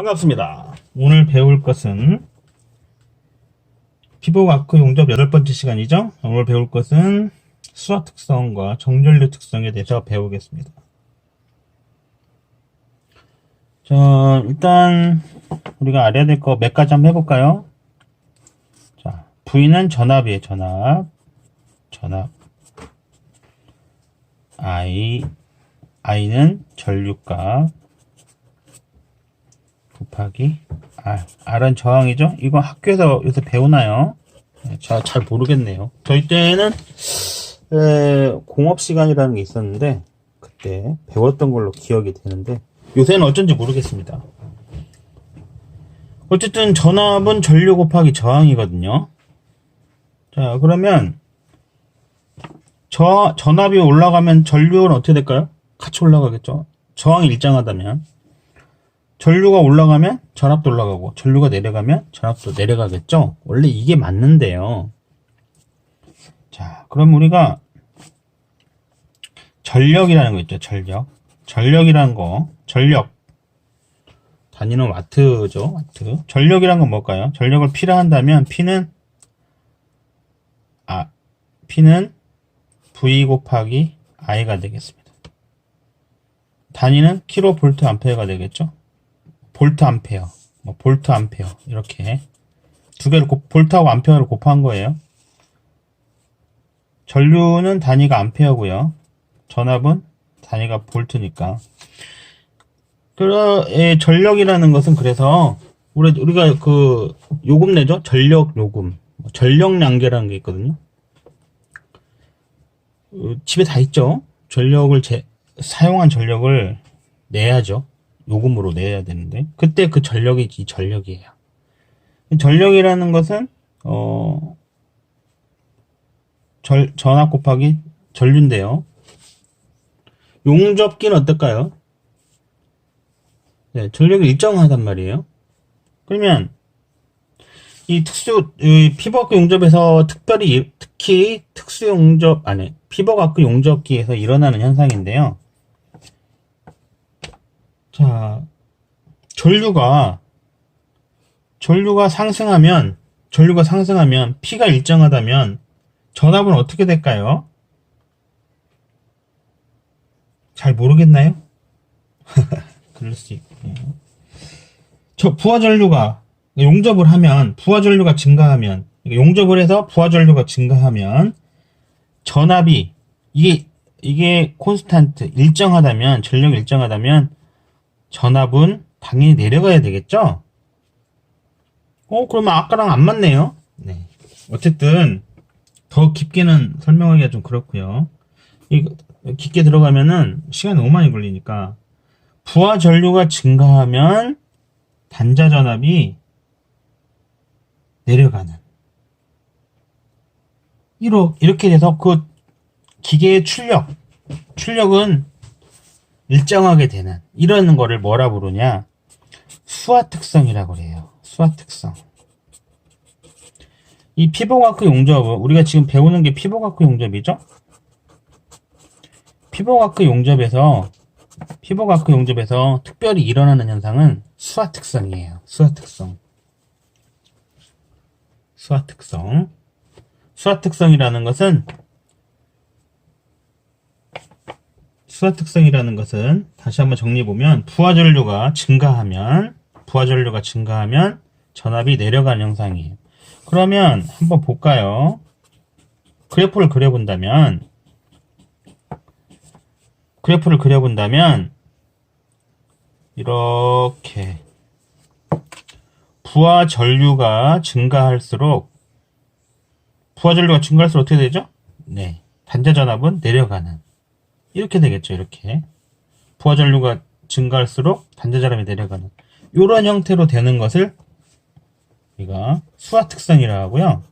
반갑습니다. 오늘 배울 것은 피부과학 용접 8번째 시간이죠. 오늘 배울 것은 수화 특성과 정전류 특성에 대해서 배우겠습니다. 자, 일단 우리가 알아야 될 거 몇 가지 한번 해볼까요? 자, V는 전압이에요. 전압. I는 전류값 곱하기 R. R은 저항이죠? 이거 학교에서 요새 배우나요? 잘 모르겠네요. 저희 때는 공업 시간이라는 게 있었는데 그때 배웠던 걸로 기억이 되는데 요새는 어쩐지 모르겠습니다. 어쨌든 전압은 전류 곱하기 저항이거든요. 자, 그러면 전압이 올라가면 전류는 어떻게 될까요? 같이 올라가겠죠. 저항이 일정하다면. 전류가 올라가면 전압도 올라가고 전류가 내려가면 전압도 내려가겠죠. 원래 이게 맞는데요. 자, 그럼 우리가 전력이라는 거 있죠. 전력이라는 거, 전력 단위는 와트죠. 와트. 전력이란 건 뭘까요? 전력을 P라 한다면 P는 V 곱하기 I가 되겠습니다. 단위는 킬로볼트 암페어가 되겠죠. 볼트 암페어, 볼트 암페어 이렇게 두 개를 볼트하고 암페어를 곱한 거예요. 전류는 단위가 암페어고요. 전압은 단위가 볼트니까. 전력이라는 것은 그래서 우리가 그 요금 내죠. 전력 요금, 전력량계라는 게 있거든요. 집에 다 있죠. 사용한 전력을 내야죠. 요금으로 내야 되는데 그때 그 전력이 전력이에요. 전력이라는 것은 전압 곱하기 전류인데요. 용접기는 어떨까요? 네, 전력이 일정하단 말이에요. 그러면 이 피부과학 용접에서 특히 피부과학 용접기에서 일어나는 현상인데요. 자, 전류가 상승하면 P가 일정하다면 전압은 어떻게 될까요? 잘 모르겠나요? 그럴 수 있군요. 부하 전류가 용접을 하면 용접을 해서 부하 전류가 증가하면 전압이 이게 콘스탄트 일정하다면 전력이 일정하다면 전압은 당연히 내려가야 되겠죠? 그러면 아까랑 안 맞네요? 네. 어쨌든, 더 깊게는 설명하기가 좀 그렇고요. 깊게 들어가면은 시간이 너무 많이 걸리니까, 부하 전류가 증가하면 단자 전압이 내려가는. 이렇게 돼서 그 기계의 출력은 일정하게 되는 이런 거를 뭐라 부르냐? 수화 특성이라고 그래요. 수화 특성. 이 피부과학 용접은 우리가 지금 배우는 게 피부과학 용접이죠? 피부과학 용접에서 특별히 일어나는 현상은 수화 특성이에요. 수화 특성이라는 것은 다시 한번 정리해보면 부하 전류가 증가하면 전압이 내려가는 현상이에요. 그러면 한번 볼까요? 그래프를 그려본다면 이렇게 부하 전류가 증가할수록 어떻게 되죠? 네, 단자 전압은 내려가는 이렇게 되겠죠. 이렇게 부하 전류가 증가할수록 단자 전압이 내려가는 이런 형태로 되는 것을 우리가 수화 특성이라고 하고요.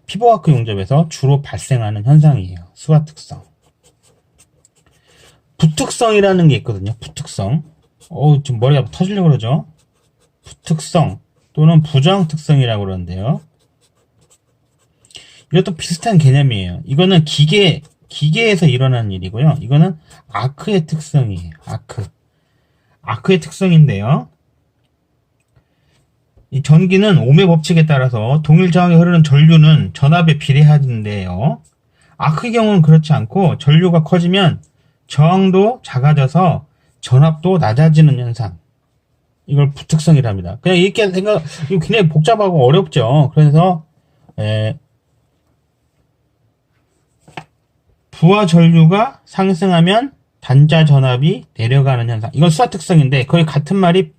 피부과학 용접에서 주로 발생하는 현상이에요. 수화 특성. 부특성이라는 게 있거든요. 부특성. 지금 머리가 터지려고 그러죠. 부특성 또는 부저항 특성이라고 그러는데요. 이것도 비슷한 개념이에요. 이거는 기계에서 일어나는 일이고요. 이거는 아크의 특성이에요. 아크의 특성인데요. 이 전기는 ohm의 법칙에 따라서 동일 저항에 흐르는 전류는 전압에 비례하는데요. 아크의 경우는 그렇지 않고 전류가 커지면 저항도 작아져서 전압도 낮아지는 현상. 이걸 부특성이랍니다. 그냥 이렇게 생각, 이거 굉장히 복잡하고 어렵죠. 그래서 부하 전류가 상승하면 단자 전압이 내려가는 현상. 이건 수화 특성인데 거의 같은 말이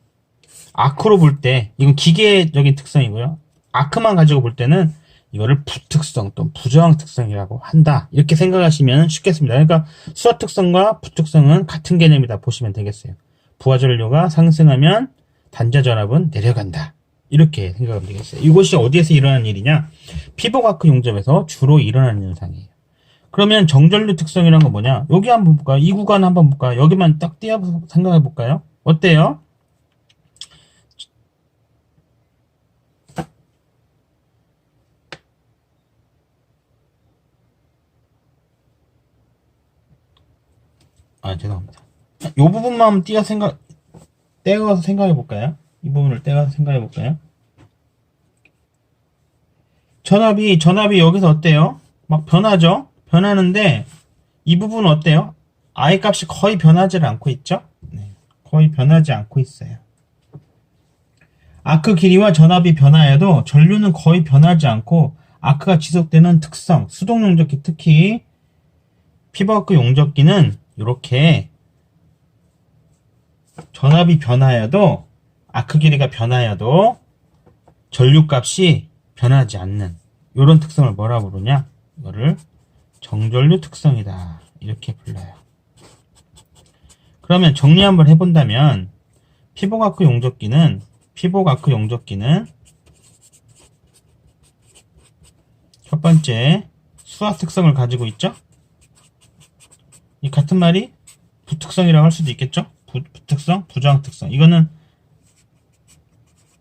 아크로 볼 때, 이건 기계적인 특성이고요. 아크만 가지고 볼 때는 이거를 부특성 또는 부저항 특성이라고 한다. 이렇게 생각하시면 쉽겠습니다. 그러니까 수화 특성과 부특성은 같은 개념이다 보시면 되겠어요. 부하 전류가 상승하면 단자 전압은 내려간다. 이렇게 생각하면 되겠어요. 이것이 어디에서 일어나는 일이냐? 피복아크 용접에서 주로 일어나는 현상이에요. 그러면 정전류 특성이란 건 뭐냐? 여기 한번 볼까요? 이 구간 한번 볼까요? 여기만 딱 띄어서 생각해 볼까요? 어때요? 죄송합니다. 이 부분만 한번 떼어서 생각해 볼까요? 이 부분을 떼어서 생각해 볼까요? 전압이 여기서 어때요? 막 변하죠? 변하는데, 이 부분은 어때요? I 값이 거의 변하지 않고 있죠? 네, 거의 변하지 않고 있어요. 아크 길이와 전압이 변화해도 전류는 거의 변하지 않고, 아크가 지속되는 특성, 수동 용접기 특히, 피버크 용접기는 이렇게 전압이 변화해도 아크 길이가 변화해도 전류값이 변하지 않는 이런 특성을 뭐라 부르냐? 이거를 정전류 특성이다. 이렇게 불러요. 그러면 정리 한번 해본다면 피복아크 용접기는 첫 번째 수화 특성을 가지고 있죠? 이 같은 말이 부특성이라고 할 수도 있겠죠? 부특성, 부저항 특성. 이거는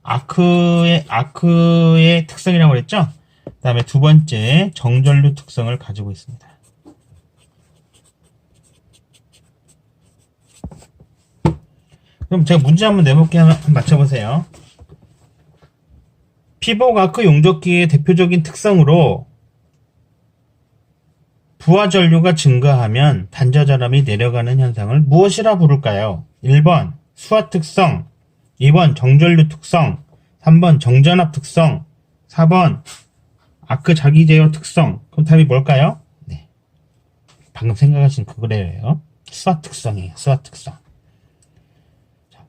아크의 특성이라고 그랬죠? 그 다음에 두 번째 정전류 특성을 가지고 있습니다. 그럼 제가 문제 한번 내볼게요. 한번 맞춰보세요. 피복아크 용접기의 대표적인 특성으로 부하 전류가 증가하면 단자 전압이 내려가는 현상을 무엇이라 부를까요? 1번 수화 특성, 2번 정전류 특성, 3번 정전압 특성, 4번 아크 자기 제어 특성. 그럼 답이 뭘까요? 네, 방금 생각하신 그거래요. 수화 특성이에요. 수화 특성. 자,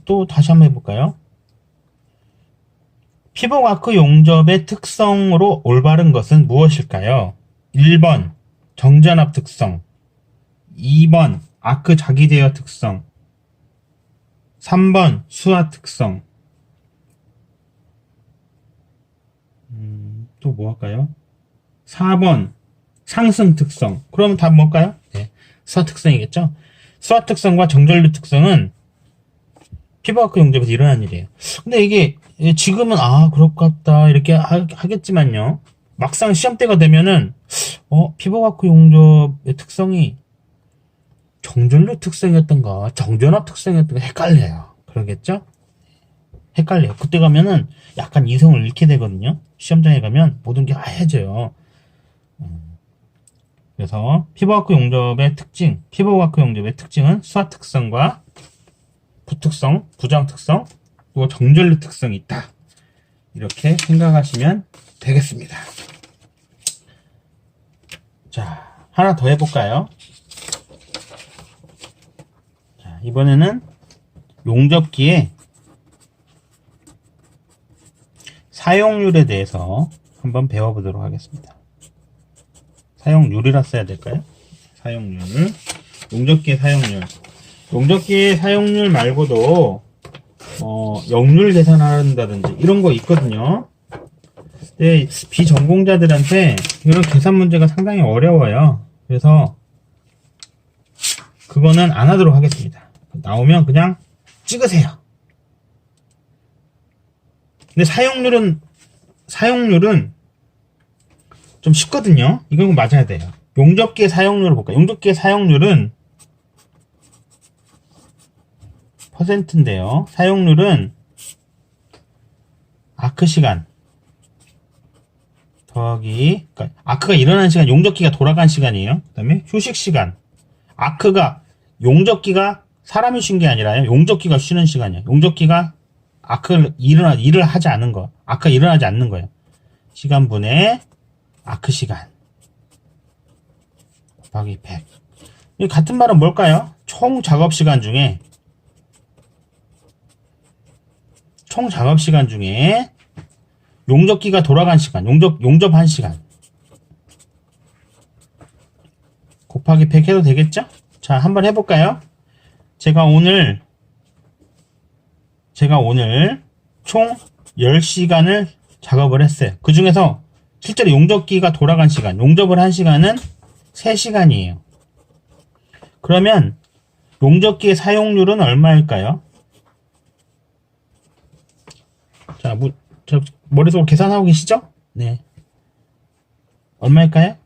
또 다시 한번 해볼까요? 피복아크 용접의 특성으로 올바른 것은 무엇일까요? 1번 정전압 특성, 2번 아크 자기 제어 특성, 3번 수화 특성. 또 뭐 할까요? 4번 상승 특성. 그러면 답 뭘까요? 네, 수화 특성이겠죠? 수화 특성과 정전류 특성은 피복아크 용접에서 일어나는 일이에요. 근데 이게 지금은 그럴 것 같다 이렇게 하겠지만요. 막상 시험대가 되면은 피복아크 용접의 특성이 정전류 특성이었던가 정전압 특성이었던가 헷갈려요. 그러겠죠? 헷갈려요. 그때 가면은 약간 이성을 잃게 되거든요. 시험장에 가면 모든 게 하얘져요. 그래서 피복아크 용접의 특징은 수화 특성과 부특성, 부저항 특성, 그리고 정전류 특성이 있다. 이렇게 생각하시면 되겠습니다. 자, 하나 더 해볼까요? 자, 이번에는 용접기의 사용률에 대해서 한번 배워보도록 하겠습니다. 사용률이라 써야 될까요? 사용률. 용접기의 사용률. 용접기의 사용률 말고도 역률 계산한다든지 이런 거 있거든요. 근데 비전공자들한테 이런 계산 문제가 상당히 어려워요. 그래서 그거는 안 하도록 하겠습니다. 나오면 그냥 찍으세요. 근데 사용률은 좀 쉽거든요. 이건 맞아야 돼요. 용접기의 사용률을 볼까요? 용접기의 사용률은 %인데요. 사용률은 아크 시간 더하기, 그러니까 아크가 일어나는 시간, 용접기가 돌아간 시간이에요. 그 다음에 휴식 시간. 아크가, 용접기가 사람이 쉰 게 아니라요. 용접기가 쉬는 시간이에요. 용접기가 일을 하지 않은 거. 아크가 일어나지 않는 거예요. 시간분의 아크 시간. 곱하기 100. 이 같은 말은 뭘까요? 총 작업 시간 중에 용접기가 돌아간 시간, 용접한 시간. 곱하기 100 해도 되겠죠? 자, 한번 해볼까요? 제가 오늘 총 10시간을 작업을 했어요. 그 중에서 실제로 용접기가 돌아간 시간, 용접을 한 시간은 3시간이에요. 그러면 용접기의 사용률은 얼마일까요? 자, 머릿속으로 계산하고 계시죠? 네. 얼마일까요?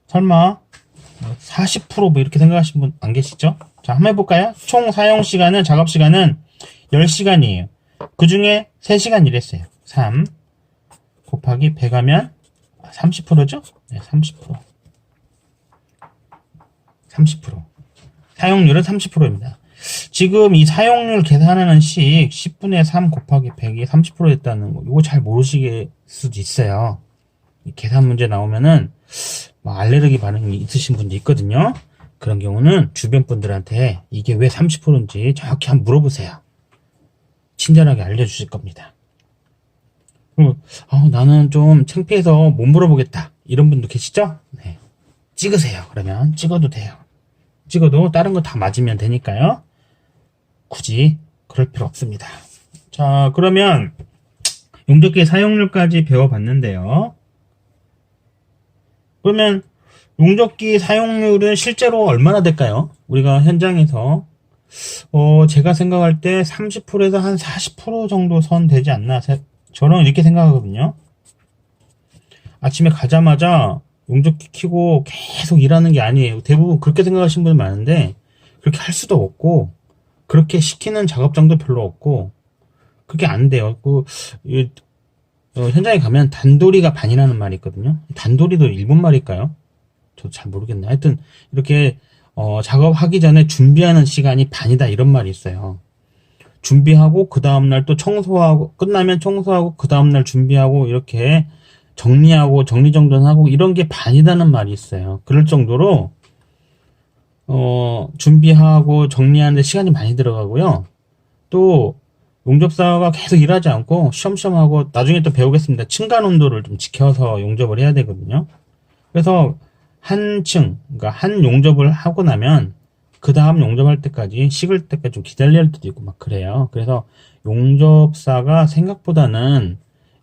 설마 40% 뭐 이렇게 생각하시는 분 안 계시죠? 자, 한번 해볼까요? 총 사용 시간은, 작업 시간은 10시간이에요. 그 중에 3시간 일했어요. 3 곱하기 100 하면 30%죠? 네, 30%. 사용률은 30%입니다. 지금 이 사용률 계산하는 식 10분의 3 곱하기 100이 30% 됐다는 거, 이거 잘 모르실 수도 있어요. 이 계산 문제 나오면은 알레르기 반응이 있으신 분도 있거든요. 그런 경우는 주변 분들한테 이게 왜 30%인지 정확히 한번 물어보세요. 친절하게 알려주실 겁니다. 나는 좀 창피해서 못 물어보겠다, 이런 분도 계시죠? 네. 찍으세요. 그러면 찍어도 돼요. 찍어도 다른 거 다 맞으면 되니까요. 굳이 그럴 필요 없습니다. 자, 그러면 용접기의 사용률까지 배워봤는데요. 그러면 용접기 사용률은 실제로 얼마나 될까요? 우리가 현장에서 제가 생각할 때 30%에서 한 40% 정도 선 되지 않나, 저는 이렇게 생각하거든요. 아침에 가자마자 용접기 켜고 계속 일하는 게 아니에요. 대부분 그렇게 생각하시는 분이 많은데, 그렇게 할 수도 없고, 그렇게 시키는 작업장도 별로 없고, 그게 안 돼요. 현장에 가면 단도리가 반이라는 말이 있거든요. 단도리도 일본 말일까요? 저도 잘 모르겠네. 하여튼 이렇게 작업하기 전에 준비하는 시간이 반이다, 이런 말이 있어요. 준비하고 그 다음날 또 청소하고, 끝나면 청소하고 그 다음날 준비하고, 이렇게 정리하고 정리정돈하고, 이런 게 반이라는 말이 있어요. 그럴 정도로 준비하고 정리하는데 시간이 많이 들어가고요. 또 용접사가 계속 일하지 않고 쉬엄쉬엄 하고, 나중에 또 배우겠습니다. 층간 온도를 좀 지켜서 용접을 해야 되거든요. 그래서 그러니까 한 용접을 하고 나면 그 다음 용접할 때까지, 식을 때까지 좀 기다려야 할 때도 있고 막 그래요. 그래서 용접사가 생각보다는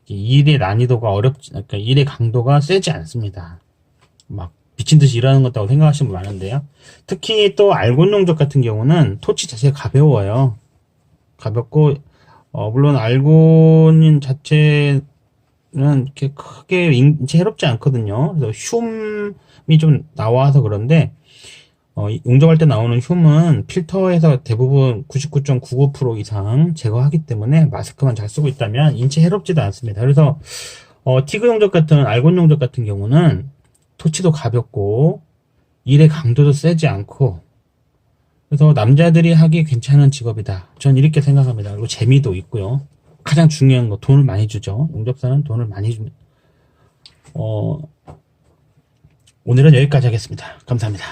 일의 난이도가 그러니까 일의 강도가 세지 않습니다. 막 미친 듯이 일하는 것 같다고 생각하시는 분 많은데요. 특히 또 알곤 용접 같은 경우는 토치 자체가 가벼워요. 가볍고, 물론 알곤인 자체는 이렇게 크게 인체 해롭지 않거든요. 그래서 흉이 좀 나와서 그런데, 용접할 때 나오는 흉은 필터에서 대부분 99.99% 이상 제거하기 때문에 마스크만 잘 쓰고 있다면 인체 해롭지도 않습니다. 그래서 티그 용접 같은, 알곤 용접 같은 경우는 토치도 가볍고 일의 강도도 세지 않고, 그래서 남자들이 하기 괜찮은 직업이다, 전 이렇게 생각합니다. 그리고 재미도 있고요. 가장 중요한 거, 돈을 많이 주죠. 용접사는 돈을 많이 줍니다. 오늘은 여기까지 하겠습니다. 감사합니다.